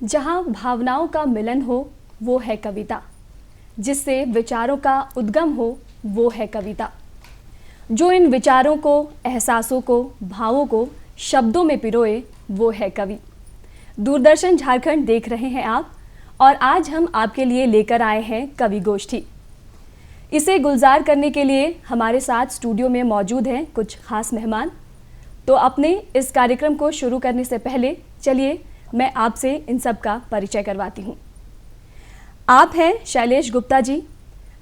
जहाँ भावनाओं का मिलन हो वो है कविता, जिससे विचारों का उद्गम हो वो है कविता। जो इन विचारों को, एहसासों को, भावों को शब्दों में पिरोए वो है कवि। दूरदर्शन झारखंड देख रहे हैं आप, और आज हम आपके लिए लेकर आए हैं कवि गोष्ठी। इसे गुलजार करने के लिए हमारे साथ स्टूडियो में मौजूद हैं कुछ खास मेहमान। तो अपने इस कार्यक्रम को शुरू करने से पहले चलिए मैं आपसे इन सब का परिचय करवाती हूँ। आप हैं शैलेश गुप्ता जी,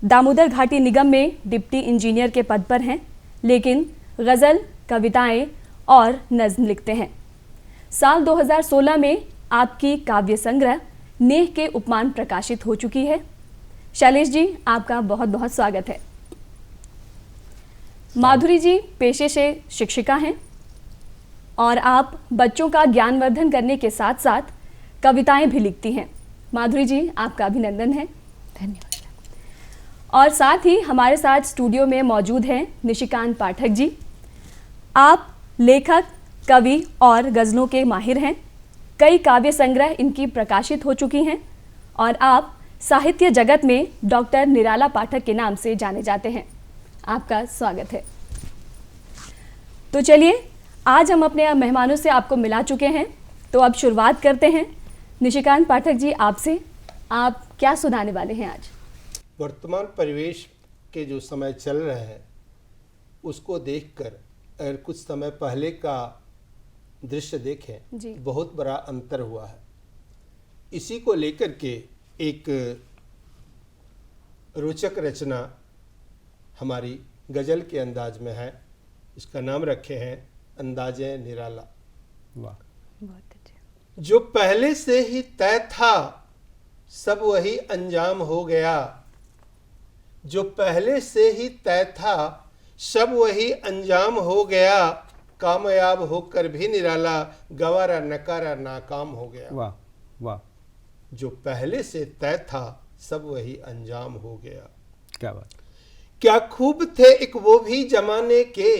दामोदर घाटी निगम में डिप्टी इंजीनियर के पद पर हैं, लेकिन गज़ल, कविताएं और नज़्म लिखते हैं। साल 2016 में आपकी काव्य संग्रह नेह के उपमान प्रकाशित हो चुकी है। शैलेश जी, आपका बहुत बहुत स्वागत है। माधुरी जी पेशे से शिक्षिका हैं और आप बच्चों का ज्ञानवर्धन करने के साथ साथ कविताएं भी लिखती हैं। माधुरी जी, आपका अभिनंदन है। धन्यवाद। और साथ ही हमारे साथ स्टूडियो में मौजूद हैं निशिकांत पाठक जी। आप लेखक, कवि और गज़लों के माहिर हैं। कई काव्य संग्रह इनकी प्रकाशित हो चुकी हैं और आप साहित्य जगत में डॉक्टर निराला पाठक के नाम से जाने जाते हैं। आपका स्वागत है। तो चलिए, आज हम अपने मेहमानों से आपको मिला चुके हैं, तो अब शुरुआत करते हैं। निशिकांत पाठक जी, आपसे आप क्या सुनाने वाले हैं आज? वर्तमान परिवेश के जो समय चल रहे हैं उसको देखकर अगर कुछ समय पहले का दृश्य देखें जी। बहुत बड़ा अंतर हुआ है। इसी को लेकर के एक रोचक रचना हमारी गज़ल के अंदाज में है। इसका नाम रखे हैं अंदाज़े निराला। वाह, बहुत अच्छा। जो पहले से ही तय था सब वही अंजाम हो गया। जो पहले से ही तय था सब वही अंजाम हो गया। कामयाब होकर भी निराला, गवारा नकारा नाकाम हो गया। वाह, वाह, जो पहले से तय था सब वही अंजाम हो गया। क्या बात। क्या खूब थे एक वो भी जमाने के,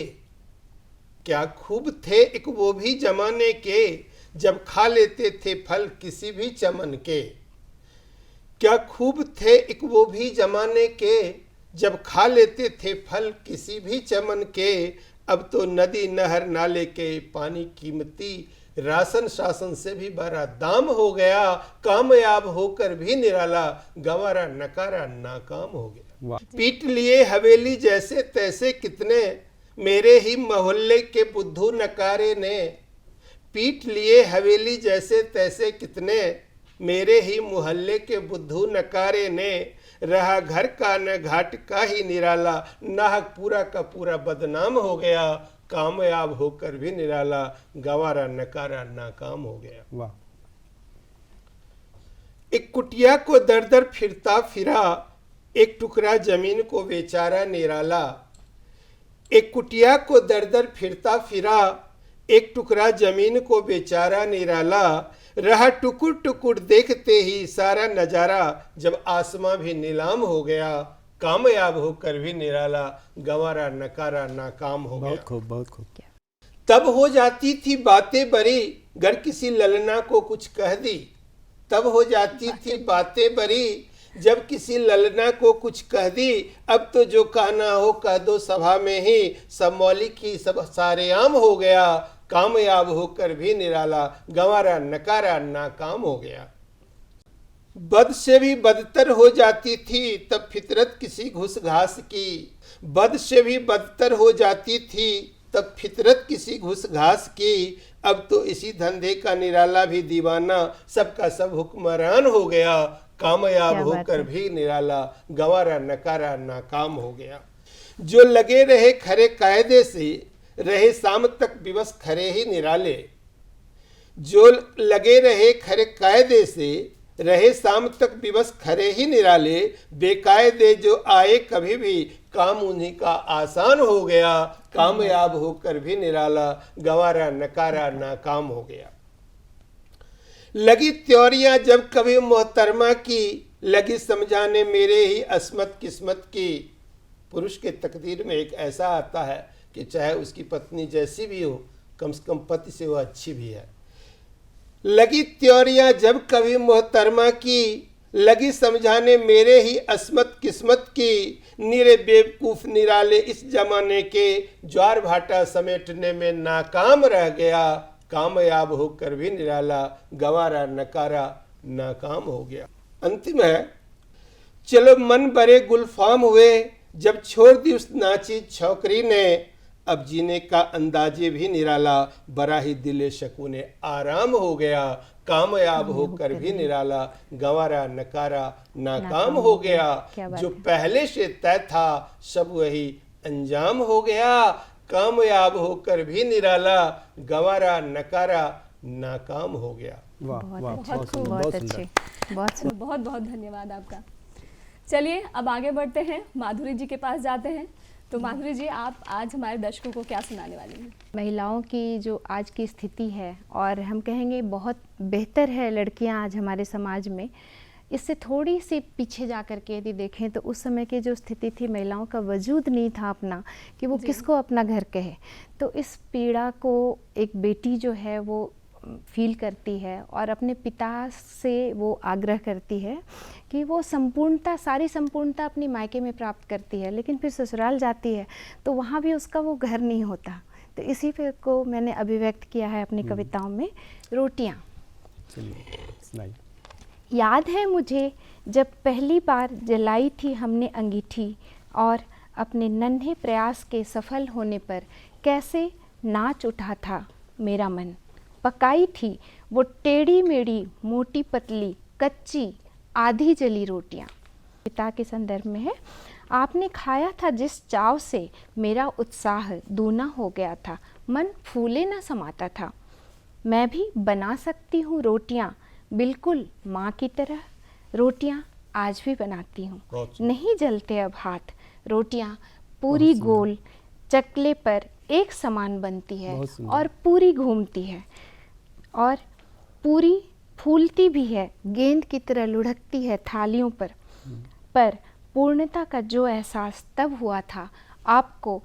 क्या खूब थे एक वो भी जमाने के, जब खा लेते थे फल किसी भी चमन के। क्या खूब थे एक वो भी जमाने के, जब खा लेते थे फल किसी भी चमन के। अब तो नदी नहर नाले के पानी कीमती, राशन शासन से भी बड़ा दाम हो गया। कामयाब होकर भी निराला, गवारा नकारा नाकाम हो गया। वाह, पीट लिए हवेली जैसे तैसे कितने, मेरे ही मोहल्ले के बुद्धू नकारे ने। पीट लिए हवेली जैसे तैसे कितने, मेरे ही मोहल्ले के बुद्धू नकारे ने। रहा घर का न घाट का ही निराला, नाहक पूरा का पूरा बदनाम हो गया। कामयाब होकर भी निराला, गवारा नकारा नाकाम हो गया। वाह, एक कुटिया को दर दर फिरता फिरा, एक टुकड़ा जमीन को बेचारा निराला। एक कुटिया को दर दर फिरता फिरा, एक टुकड़ा जमीन को बेचारा निराला। रहा टुकुर टुकुर देखते ही सारा नजारा, जब आसमां भी नीलाम हो गया। कामयाब होकर भी निराला, गवारा नकारा नाकाम हो गया। बहुत खूब, बहुत खूब। तब हो जाती थी बातें बड़ी, गर किसी ललना को कुछ कह दी। तब हो जाती थी बातें बड़ी, जब किसी ललना को कुछ कह दी। अब तो जो कहना हो कह दो सभा में ही, सब मौलिक ही सब सारे आम हो गया। कामयाब होकर भी निराला, गंवारा नकारा नाकाम हो गया। बद से भी बदतर हो जाती थी तब फितरत किसी घुस घास की। बद से भी बदतर हो जाती थी तब फितरत किसी घुस घास की। अब तो इसी धंधे का निराला भी दीवाना, सबका सब हुक्मरान हो गया। कामयाब होकर भी निराला, गंवारा नकारा नाकाम हो गया। जो लगे रहे खरे कायदे से, रहे शाम तक विवश खरे ही निराले। जो लगे रहे खरे कायदे से, रहे शाम तक विवश खरे ही निराले। बेकायदे जो आए कभी भी, काम उन्हीं का आसान हो गया। कामयाब होकर भी निराला, गंवारा नकारा नाकाम हो गया। लगी त्योरियां जब कभी मोहतरमा की, लगी समझाने मेरे ही अस्मत किस्मत की। पुरुष के तकदीर में एक ऐसा आता है कि चाहे उसकी पत्नी जैसी भी हो, कम से कम पति से वो अच्छी भी है। लगी त्योरियां जब कभी मोहतरमा की, लगी समझाने मेरे ही अस्मत किस्मत की, निरे बेवकूफ निराले इस जमाने के, ज्वार भाटा समेटने में नाकाम रह गया, कामयाब होकर भी निराला, गंवारा नकारा नाकाम हो गया। अंतिम है, चलो मन बड़े गुलफाम हुए, जब छोड़ दी उस नाची छोकरी ने, अब जीने का अंदाजे भी निराला, बड़ा ही दिले शकूने आराम हो गया, कामयाब होकर भी निराला, गंवारा नकारा नाकाम हो गया, जो पहले से तय था सब वही अंजाम हो गया, कामयाब होकर भी निराला, गंवारा नकारा नाकाम हो गया। वाह वाह, बहुत सुंदर, बहुत सुंदर। अच्छे, बहुत सुंदर। बहुत बहुत धन्यवाद आपका। चलिए अब आगे बढ़ते हैं, माधुरी जी के पास जाते हैं। तो माधुरी जी, आप आज हमारे दर्शकों को क्या सुनाने वाली हैं? महिलाओं की जो आज की स्थिति है, और हम कहेंगे बहुत बेहतर है लड़कियां आज हमारे समाज में, इससे थोड़ी सी पीछे जा कर के यदि देखें तो उस समय की जो स्थिति थी, महिलाओं का वजूद नहीं था अपना कि वो किसको अपना घर कहे। तो इस पीड़ा को एक बेटी जो है वो फील करती है और अपने पिता से वो आग्रह करती है कि वो संपूर्णता, सारी संपूर्णता अपनी मायके में प्राप्त करती है, लेकिन फिर ससुराल जाती है तो वहाँ भी उसका वो घर नहीं होता। तो इसी पे को मैंने अभिव्यक्त किया है अपनी कविताओं में, रोटियाँ। चलिए सुनाइए। याद है मुझे जब पहली बार जलाई थी हमने अंगीठी, और अपने नन्हे प्रयास के सफल होने पर कैसे नाच उठा था मेरा मन। पकाई थी वो टेढ़ी मेढ़ी मोटी पतली कच्ची आधी जली रोटियां। पिता के संदर्भ में है, आपने खाया था जिस चाव से मेरा उत्साह दूना हो गया था, मन फूले न समाता था। मैं भी बना सकती हूँ रोटियां बिल्कुल माँ की तरह, रोटियां आज भी बनाती हूँ, नहीं जलते अब हाथ। रोटियां पूरी गोल चकले पर एक समान बनती है और पूरी घूमती है और पूरी फूलती भी है, गेंद की तरह लुढ़कती है थालियों पर पूर्णता का जो एहसास तब हुआ था, आपको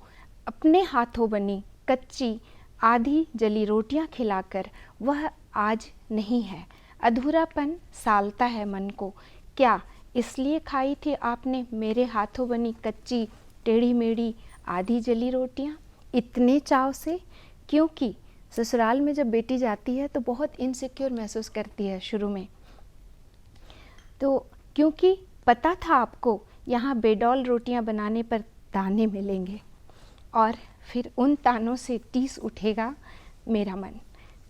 अपने हाथों बनी कच्ची आधी जली रोटियां खिलाकर वह आज नहीं है। अधूरापन सालता है मन को, क्या इसलिए खाई थी आपने मेरे हाथों बनी कच्ची टेढ़ी मेढ़ी आधी जली रोटियां इतने चाव से? क्योंकि ससुराल में जब बेटी जाती है तो बहुत इनसिक्योर महसूस करती है शुरू में, तो क्योंकि पता था आपको यहाँ बेडौल रोटियां बनाने पर ताने मिलेंगे, और फिर उन तानों से टीस उठेगा मेरा मन।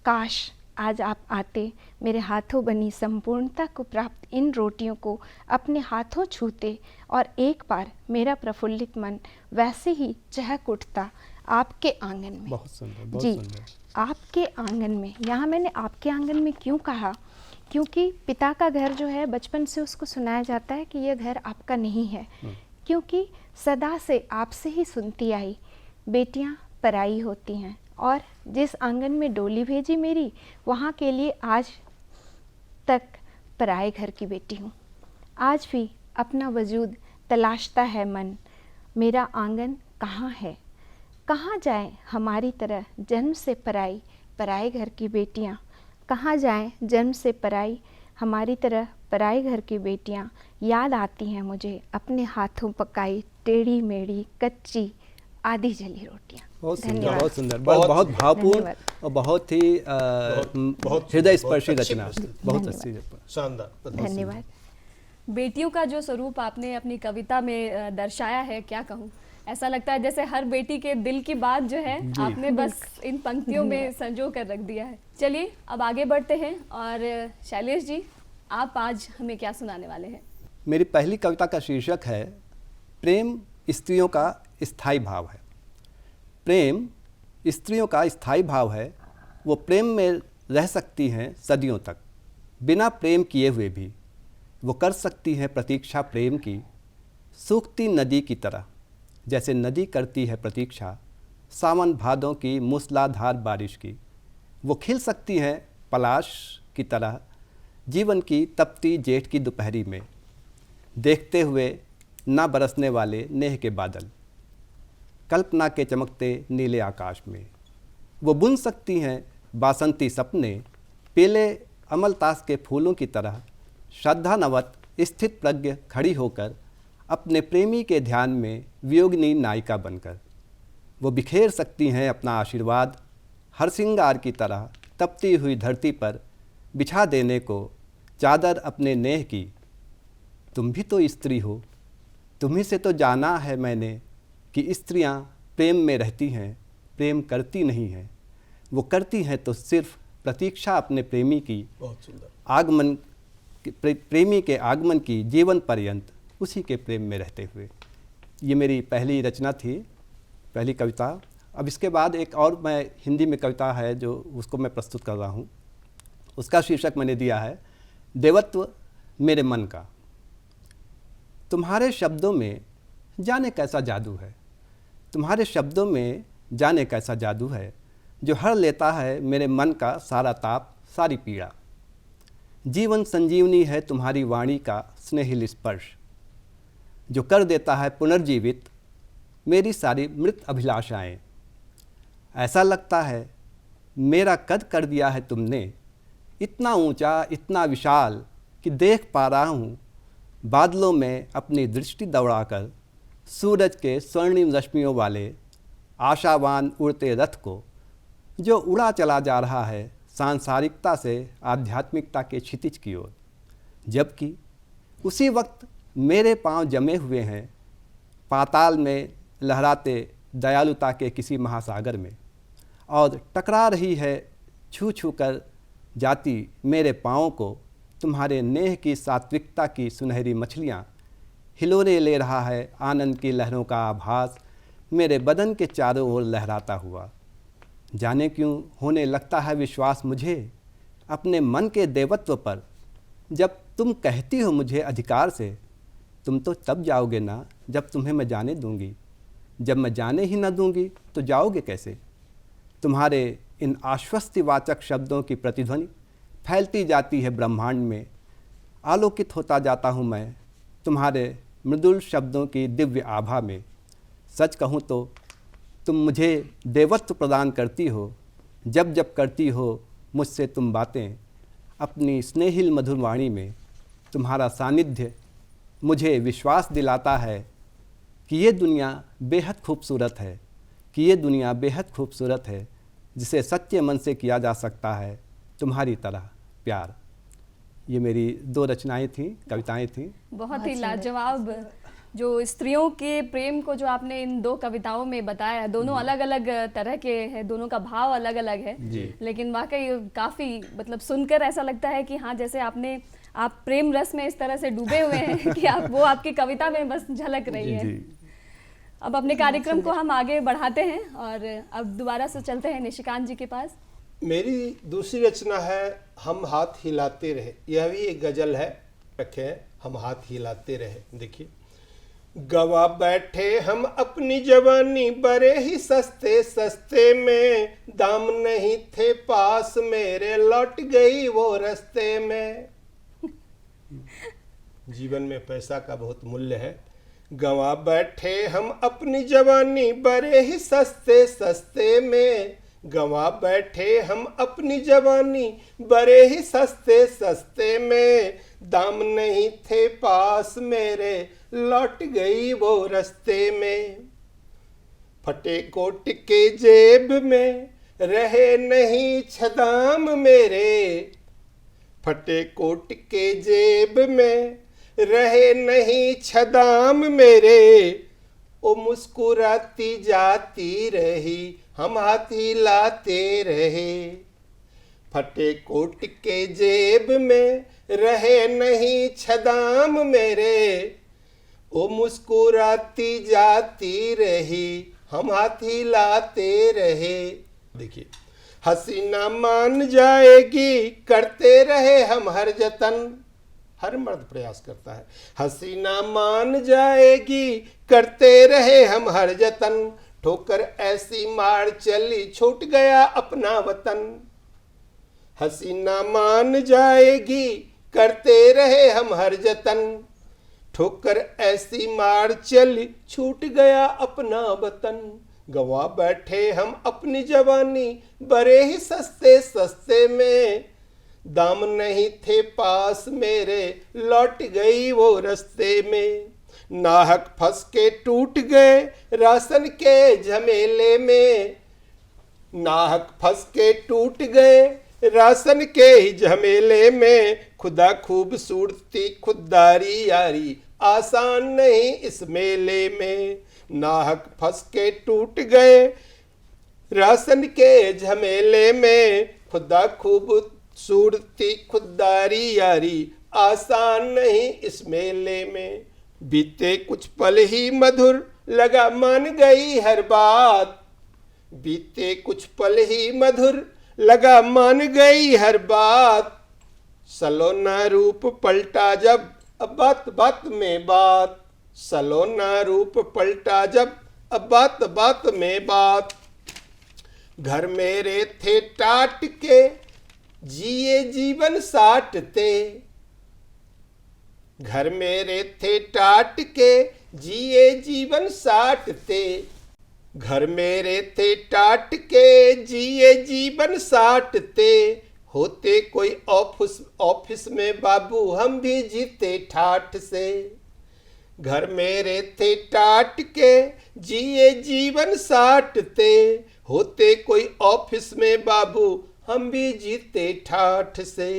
काश आज आप आते, मेरे हाथों बनी संपूर्णता को प्राप्त इन रोटियों को अपने हाथों छूते, और एक बार मेरा प्रफुल्लित मन वैसे ही चहक उठता आपके आंगन में। बहुत सुंदर, बहुत जी, सुंदर। आपके आंगन में। यहाँ मैंने आपके आंगन में क्यों कहा, क्योंकि पिता का घर जो है बचपन से उसको सुनाया जाता है कि यह घर आपका नहीं है, क्योंकि सदा से आपसे ही सुनती आई बेटियां पराई होती हैं, और जिस आंगन में डोली भेजी मेरी, वहाँ के लिए आज तक पराए घर की बेटी हूँ। आज भी अपना वजूद तलाशता है मन, मेरा आंगन कहाँ है? कहाँ जाएं हमारी तरह जन्म से पराई पराए घर की बेटियां? कहाँ जाएं जन्म से पराई हमारी तरह पराए घर की बेटियां? याद आती हैं मुझे अपने हाथों पकाई टेढ़ी मेढ़ी कच्ची आधी जली रोटियां। बहुत सुंदर, धन्यवाद। बहुत सुंदर, बहुत भावपूर्ण धन्यवाद। और बहुत ही बहुत हृदय स्पर्शी बहुत अच्छी रचना, पुस्तक। बहुत धन्यवाद। अच्छी रचना। शानदार। धन्यवाद। बेटियों का जो स्वरूप आपने अपनी कविता में दर्शाया है, क्या कहूँ, ऐसा लगता है जैसे हर बेटी के दिल की बात जो है आपने बस इन पंक्तियों में संजो कर रख दिया है। चलिए अब आगे बढ़ते हैं, और शैलेश जी, आप आज हमें क्या सुनाने वाले हैं? मेरी पहली कविता का शीर्षक है प्रेम स्त्रियों का स्थायी भाव है। प्रेम स्त्रियों का स्थायी भाव है, वो प्रेम में रह सकती हैं सदियों तक, बिना प्रेम किए हुए भी वो कर सकती हैं प्रतीक्षा प्रेम की, सूखती नदी की तरह जैसे नदी करती है प्रतीक्षा सावन भादों की मूसलाधार बारिश की। वो खिल सकती हैं पलाश की तरह जीवन की तपती जेठ की दोपहरी में, देखते हुए ना बरसने वाले नेह के बादल, कल्पना के चमकते नीले आकाश में। वो बुन सकती हैं बासंती सपने पीले अमलतास के फूलों की तरह श्रद्धानवत स्थित प्रज्ञ खड़ी होकर अपने प्रेमी के ध्यान में वियोगिनी नायिका बनकर वो बिखेर सकती हैं अपना आशीर्वाद हर श्रृंगार की तरह तपती हुई धरती पर बिछा देने को चादर अपने नेह की। तुम भी तो स्त्री हो, तुम्ही से तो जाना है मैंने कि स्त्रियां प्रेम में रहती हैं, प्रेम करती नहीं हैं। वो करती हैं तो सिर्फ प्रतीक्षा अपने प्रेमी की बहुत सुंदर आगमन, प्रेमी के आगमन की जीवन पर्यंत उसी के प्रेम में रहते हुए। ये मेरी पहली रचना थी, पहली कविता। अब इसके बाद एक और मैं हिंदी में कविता है जो उसको मैं प्रस्तुत कर रहा हूँ। उसका शीर्षक मैंने दिया है देवत्व मेरे मन का। तुम्हारे शब्दों में जाने कैसा जादू है, तुम्हारे शब्दों में जाने कैसा जादू है जो हर लेता है मेरे मन का सारा ताप सारी पीड़ा। जीवन संजीवनी है तुम्हारी वाणी का स्नेहिल स्पर्श जो कर देता है पुनर्जीवित मेरी सारी मृत अभिलाषाएं। ऐसा लगता है मेरा कद कर दिया है तुमने इतना ऊंचा इतना विशाल कि देख पा रहा हूँ बादलों में अपनी दृष्टि दौड़ाकर सूरज के स्वर्णिम रश्मियों वाले आशावान उड़ते रथ को जो उड़ा चला जा रहा है सांसारिकता से आध्यात्मिकता के क्षितिज की ओर। जबकि उसी वक्त मेरे पांव जमे हुए हैं पाताल में लहराते दयालुता के किसी महासागर में, और टकरा रही है छू छू कर जाती मेरे पाँव को तुम्हारे नेह की सात्विकता की सुनहरी मछलियाँ। हिलोरे ले रहा है आनंद की लहरों का आभास मेरे बदन के चारों ओर लहराता हुआ। जाने क्यों होने लगता है विश्वास मुझे अपने मन के देवत्व पर। जब तुम कहती हो मुझे अधिकार से, तुम तो तब जाओगे ना जब तुम्हें मैं जाने दूंगी। जब मैं जाने ही न दूंगी तो जाओगे कैसे। तुम्हारे इन आश्वस्तिवाचक शब्दों की प्रतिध्वनि फैलती जाती है ब्रह्मांड में। आलोकित होता जाता हूँ मैं तुम्हारे मृदुल शब्दों की दिव्य आभा में। सच कहूँ तो तुम मुझे देवत्व प्रदान करती हो जब जब करती हो मुझसे तुम बातें अपनी स्नेहिल मधुर वाणी में। तुम्हारा सानिध्य मुझे विश्वास दिलाता है कि ये दुनिया बेहद खूबसूरत है, कि ये दुनिया बेहद खूबसूरत है जिसे सच्चे मन से किया जा सकता है तुम्हारी तरह प्यार। ये मेरी 2 रचनाएं थीं, कविताएं थीं। बहुत ही लाजवाब जो स्त्रियों के प्रेम को जो आपने इन 2 कविताओं में बताया है। दोनों अलग अलग तरह के हैं, दोनों का भाव अलग अलग है, लेकिन वाकई काफ़ी मतलब सुनकर ऐसा लगता है कि हाँ, जैसे आप प्रेम रस में इस तरह से डूबे हुए हैं कि वो आपकी कविता में बस झलक रही है। अब अपने कार्यक्रम को हम आगे बढ़ाते हैं और अब दोबारा से चलते हैं निशिकांत जी के पास। मेरी दूसरी रचना है हम हाथ हिलाते रहे। यह भी एक गजल है, रखे हैं हम हाथ हिलाते रहे। देखिए, गवा बैठे हम अपनी जवानी बड़े ही सस्ते सस्ते में, दाम नहीं थे पास मेरे लौट गई वो रास्ते में। जीवन में पैसा का बहुत मूल्य है। गवा बैठे हम अपनी जवानी बड़े ही सस्ते सस्ते में, गवा बैठे हम अपनी जवानी बड़े ही सस्ते सस्ते में, दाम नहीं थे पास मेरे लौट गई वो रास्ते में। फटे कोट के जेब में रहे नहीं छदाम मेरे, फटे कोट के जेब में रहे नहीं छदाम मेरे, ओ मुस्कुराती जाती रही हम हाथ हिलाते रहे। फटे कोट के जेब में रहे नहीं छदाम मेरे, ओ मुस्कुराती जाती रही हम हाथ हिलाते रहे। देखिए, हसीना मान जाएगी करते रहे हम हर जतन। हर मर्द प्रयास करता है। हसीना मान जाएगी करते रहे हम हर जतन, ठोकर ऐसी मार चली छूट गया अपना वतन। हसीना मान जाएगी करते रहे हम हर जतन, ठोकर ऐसी मार चली छूट गया अपना वतन। गवा बैठे हम अपनी जवानी बड़े ही सस्ते सस्ते में, दाम नहीं थे पास मेरे, लौट गई वो रास्ते में। नाहक फंस के टूट गए राशन के झमेले में, नाहक फंस के टूट गए राशन के ही झमेले में। खुदा खूबसूरती खुददारी यारी, आसान नहीं इस मेले में। नाहक फंस के टूट गए राशन के झमेले में, खुदा खूबसूरती खुददारी यारी, आसान नहीं इस मेले में। बीते कुछ पल ही मधुर, लगा मान गई हर बात। बीते कुछ पल ही मधुर, लगा मान गई हर बात। सलोना रूप पलटा जब, अब बात बात में बात। सलोना रूप पलटा जब, अब बात बात में बात। घर मेरे थे टाट के, जिए जीवन साटते। घर मेरे थे टाट के, जिए जीवन साटते। घर मेरे थे टाट के, जिए जीवन साटते। होते कोई ऑफिस में बाबू, हम भी जीते ठाठ से। घर मेरे थे टाट के, जिए जीवन साटते। होते कोई ऑफिस में बाबू, हम भी जीते ठाठ से।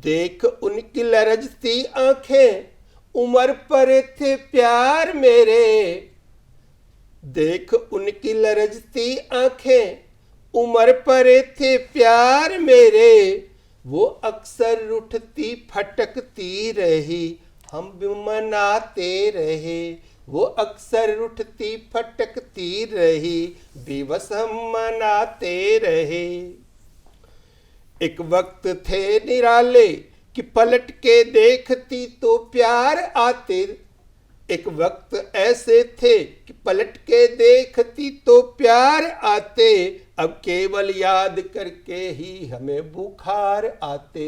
देख उनकी लरजती आंखें, उम्र पर थे प्यार मेरे। देख उनकी लरजती आंखें, उम्र पर थे प्यार मेरे। वो अक्सर उठती फटकती रही, हम भी मनाते रहे। वो अक्सर उठती फटकती रही, बेबस हम मनाते रहे। एक वक्त थे निराले कि पलट के देखती तो प्यार आते। एक वक्त ऐसे थे कि पलट के देखती तो प्यार आते। अब केवल याद करके ही हमें बुखार आते।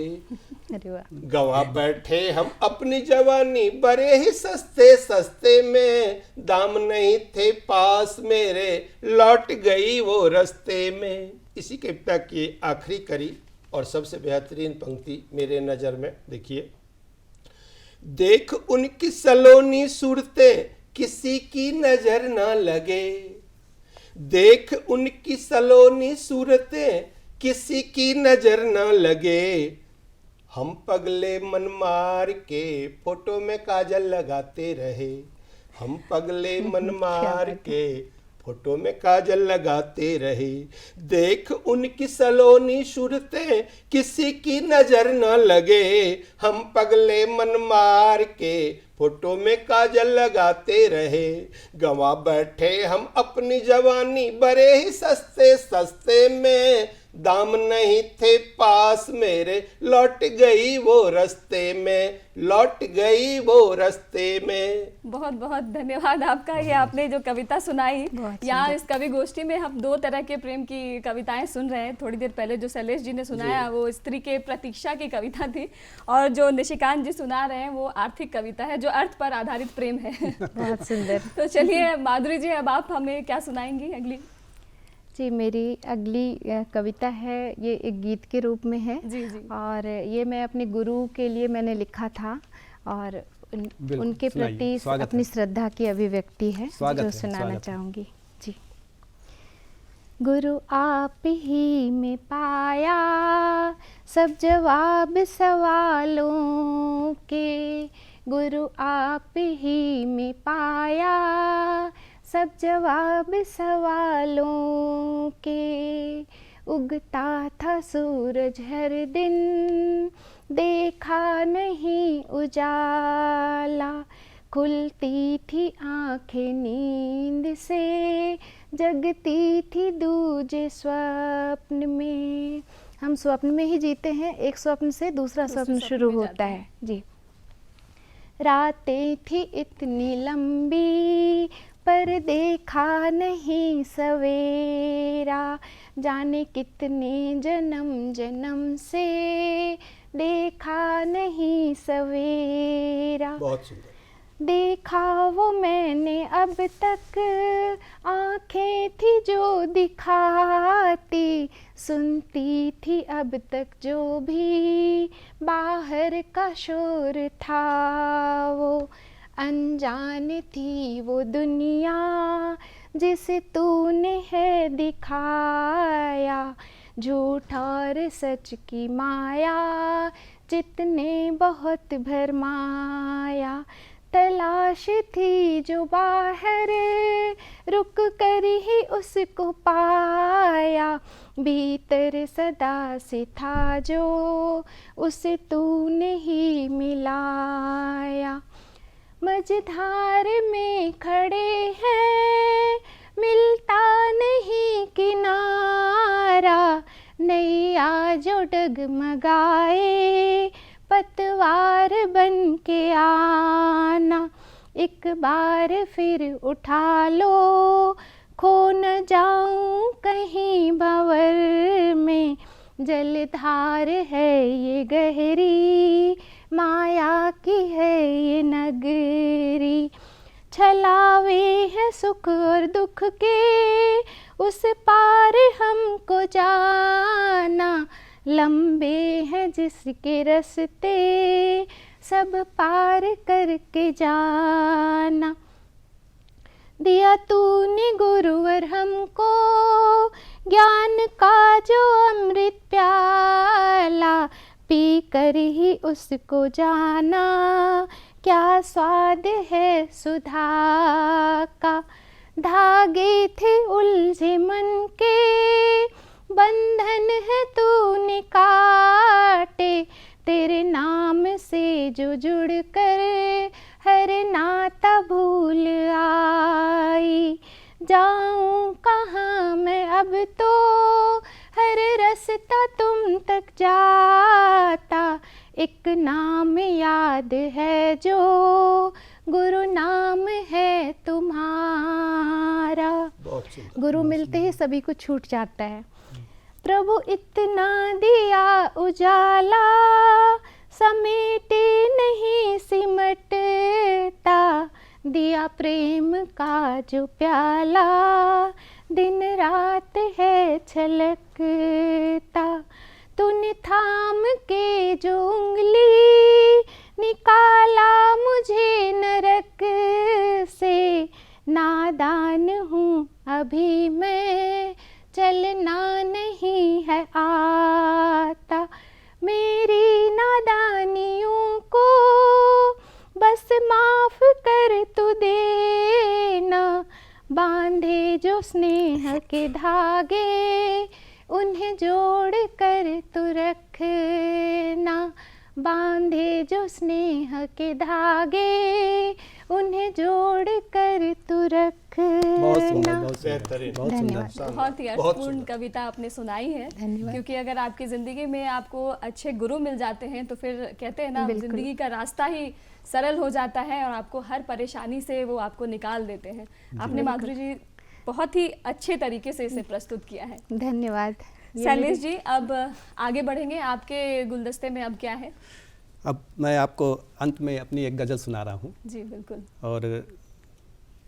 अरे वाह। गवा बैठे हम अपनी जवानी, बड़े ही सस्ते सस्ते में। दाम नहीं थे पास मेरे, लौट गई वो रास्ते में। इसी कविता की आखिरी कड़ी और सबसे बेहतरीन पंक्ति मेरे नज़र में देखिए। देख उनकी सलोनी सूरतें, किसी की नजर न लगे। देख उनकी सलोनी सूरतें, किसी की नजर न लगे। हम पगले मन मार के फोटो में काजल लगाते रहे। हम पगले मन मार के फोटो में काजल लगाते रहे। देख उनकी सलोनी सूरतें, किसी की नजर न लगे। हम पगले मन मार के फोटो में काजल लगाते रहे। गंवा बैठे हम अपनी जवानी, बड़े ही सस्ते सस्ते में। दाम नहीं थे पास मेरे, लौट गई वो रास्ते में। लौट गई वो रास्ते में। बहुत बहुत धन्यवाद आपका। ये आपने जो कविता सुनाई, यहाँ इस कवि गोष्ठी में हम दो तरह के प्रेम की कविताएं सुन रहे हैं। थोड़ी देर पहले जो शैलेश जी ने सुनाया वो स्त्री के प्रतीक्षा की कविता थी, और जो निशिकांत जी सुना रहे हैं वो आर्थिक कविता है जो अर्थ पर आधारित प्रेम है। बहुत सुंदर। तो चलिए माधुरी जी, अब आप हमें क्या सुनाएंगी अगली? जी, मेरी अगली कविता है, ये एक गीत के रूप में है। जी जी। और ये मैं अपने गुरु के लिए मैंने लिखा था, और उनके प्रति अपनी श्रद्धा की अभिव्यक्ति है जो सुनाना चाहूँगी। जी। गुरु आप ही में पाया सब जवाब सवालों के। गुरु आप ही में पाया सब जवाब सवालों के। उगता था सूरज हर दिन, देखा नहीं उजाला। खुलती थी आंखें नींद से, जगती थी दूजे स्वप्न में। हम स्वप्न में ही जीते हैं, एक स्वप्न से दूसरा स्वप्न शुरू होता है। जी। रातें थी इतनी लंबी, पर देखा नहीं सवेरा। जाने कितने जन्म जन्म से देखा नहीं सवेरा। बहुत सुंदर। देखा वो मैंने अब तक, आँखें थी जो दिखाती, सुनती थी अब तक जो भी बाहर का शोर था। वो अनजान थी वो दुनिया जिसे तूने है दिखाया, झूठ और सच की माया जितने बहुत भरमाया। तलाश थी जो बाहर, रुक कर ही उसको पाया, भीतर सदा से था जो उसे तूने ही मिलाया। मझधार में खड़े हैं, मिलता नहीं किनारा, नैया जो डगमगाए पतवार बन के आना। एक बार फिर उठा लो, खो न जाऊं कहीं भंवर में, जलधार है ये गहरी, माया की है ये नगरी। छलावे हैं सुख और दुख के, उस पार हमको जाना, लंबे हैं जिसके रास्ते, सब पार करके जाना। दिया तूने गुरुवर हमको, ज्ञान का जो अमृत प्याला, पी कर ही उसको जाना, क्या स्वाद है सुधा का। धागे थे उलझे मन के, बंधन है तूने काटे, तेरे नाम से जो जुड़ कर हर नाता भूल आई। जाऊं कहाँ मैं अब तो, हर रास्ता तुम तक जाता, एक नाम याद है जो गुरु नाम है तुम्हारा। गुरु मिलते ही सभी को छूट जाता है। प्रभु इतना दिया उजाला, समेटे नहीं सिमटता, दिया प्रेम का जो प्याला, दिन रात है छलकता। तूने थाम के जो उंगली, निकाला मुझे नरक से, नादान हूँ अभी मैं, चलना नहीं है आता। मेरी नादानियों को बस माफ कर तू देना, बांधे जो स्नेह के धागे, उन्हें जोड़ कर तू रखना, बांधे जो स्नेह के धागे, उन्हें जोड़ कर तू रखना। बहुत सुंदर, बहुत बेहतरीन। सुंदर, बहुत धन्यवाद। सुंदर। बहुत ही बहुत अर्थपूर्ण सुंदर। कविता आपने सुनाई है। धन्यवाद। क्योंकि अगर आपकी ज़िंदगी में आपको अच्छे गुरु मिल जाते हैं तो फिर कहते हैं ना, बिल्कुल। ज़िंदगी का रास्ता ही सरल हो जाता है और आपको हर परेशानी से वो आपको निकाल देते हैं। आपने माधुरी जी बहुत ही अच्छे तरीके से इसे प्रस्तुत किया है। धन्यवाद। शैलेश जी, अब आगे बढ़ेंगे। आपके गुलदस्ते में अब क्या है? अब मैं आपको अंत में अपनी एक गज़ल सुना रहा हूँ, जी बिल्कुल। और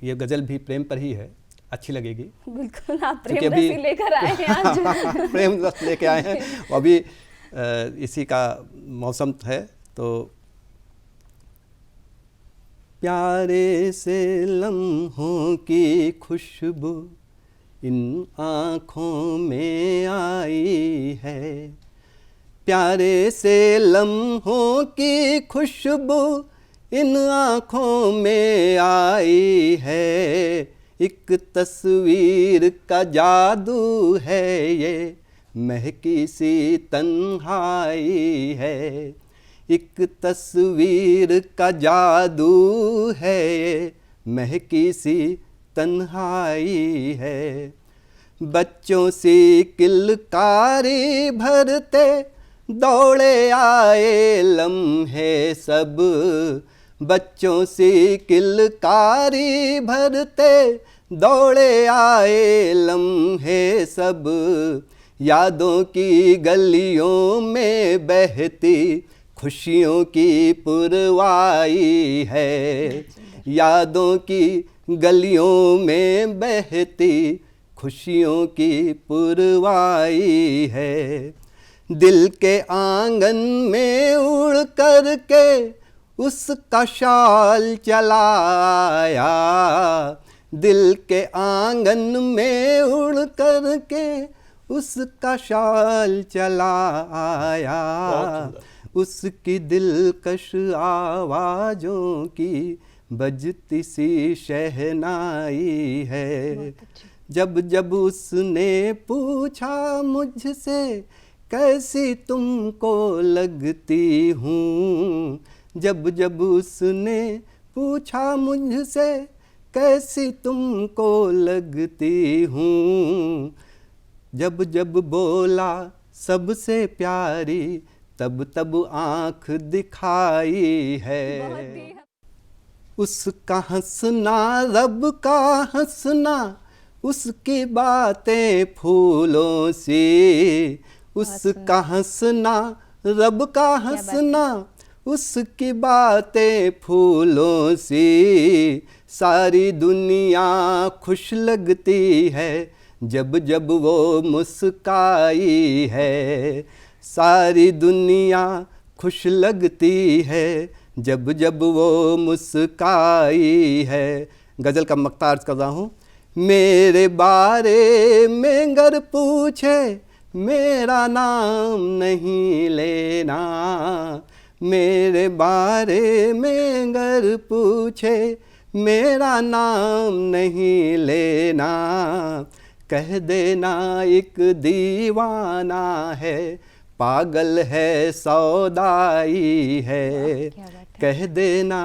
ये गज़ल भी प्रेम पर ही है, अच्छी लगेगी। बिल्कुल, आप क्योंकि प्रेम रस ही लेकर आए हैं आज। प्रेम रस लेके आए हैं। अभी इसी का मौसम है, तो प्यारे से लम्हों की खुशबू इन आँखों में आई है, प्यारे से लम्हों की खुशबू इन आँखों में आई है, एक तस्वीर का जादू है ये, महकी सी तन्हाई है, एक तस्वीर का जादू है ये, महकी सी तन्हाई है। बच्चों सी किलकारी भरते दौड़े आए लम्हे सब, बच्चों सी किलकारी भरते दौड़े आए लम्हे सब, यादों की गलियों में बहती खुशियों की पुरवाई है। यादों की गलियों में बहती खुशियों की पुरवाई है। दिल के आंगन में उड़ कर के उसका शाल चलाया। दिल के आंगन में उड़ कर के उसका शाल चलाया। उसकी दिलकश आवाज़ों की बजती सी शहनाई है। जब जब उसने पूछा मुझसे कैसी तुमको लगती हूँ, जब जब उसने पूछा मुझसे कैसी तुमको लगती हूँ, जब जब बोला सबसे प्यारी तब तब आँख दिखाई है। उसका हंसना रब का हंसना, उसकी बातें फूलों सी। उसका हंसना रब का हंसना, उसकी बातें फूलों सी। सारी दुनिया खुश लगती है जब जब वो मुस्काई है। सारी दुनिया खुश लगती है जब जब वो मुस्काई है। गज़ल का मक्ता अर्ज कर रहा हूँ। मेरे बारे में गर पूछे मेरा नाम नहीं लेना। मेरे बारे में गर पूछे मेरा नाम नहीं लेना। कह देना एक दीवाना है, पागल है सौदाई है। कह देना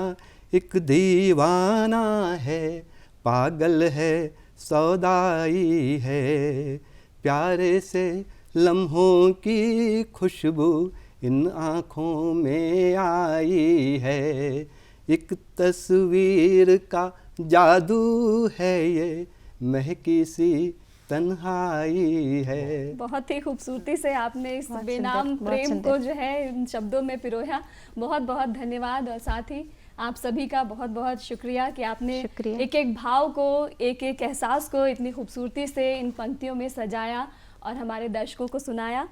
एक दीवाना है, पागल है सौदाई है। प्यारे से लम्हों की खुशबू इन आँखों में आई है। एक तस्वीर का जादू है ये, महकी सी तन्हाई है। बहुत ही खूबसूरती से आपने इस बहुत बेनाम सुंदर, बहुत प्रेम सुंदर। को जो है इन शब्दों में पिरोया। बहुत बहुत धन्यवाद। और साथ ही आप सभी का बहुत बहुत शुक्रिया कि आपने शुक्रिया। एक एक भाव को, एक एक एहसास को इतनी खूबसूरती से इन पंक्तियों में सजाया और हमारे दर्शकों को सुनाया।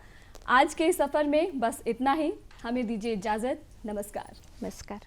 आज के इस सफ़र में बस इतना ही। हमें दीजिए इजाज़त। नमस्कार। नमस्कार।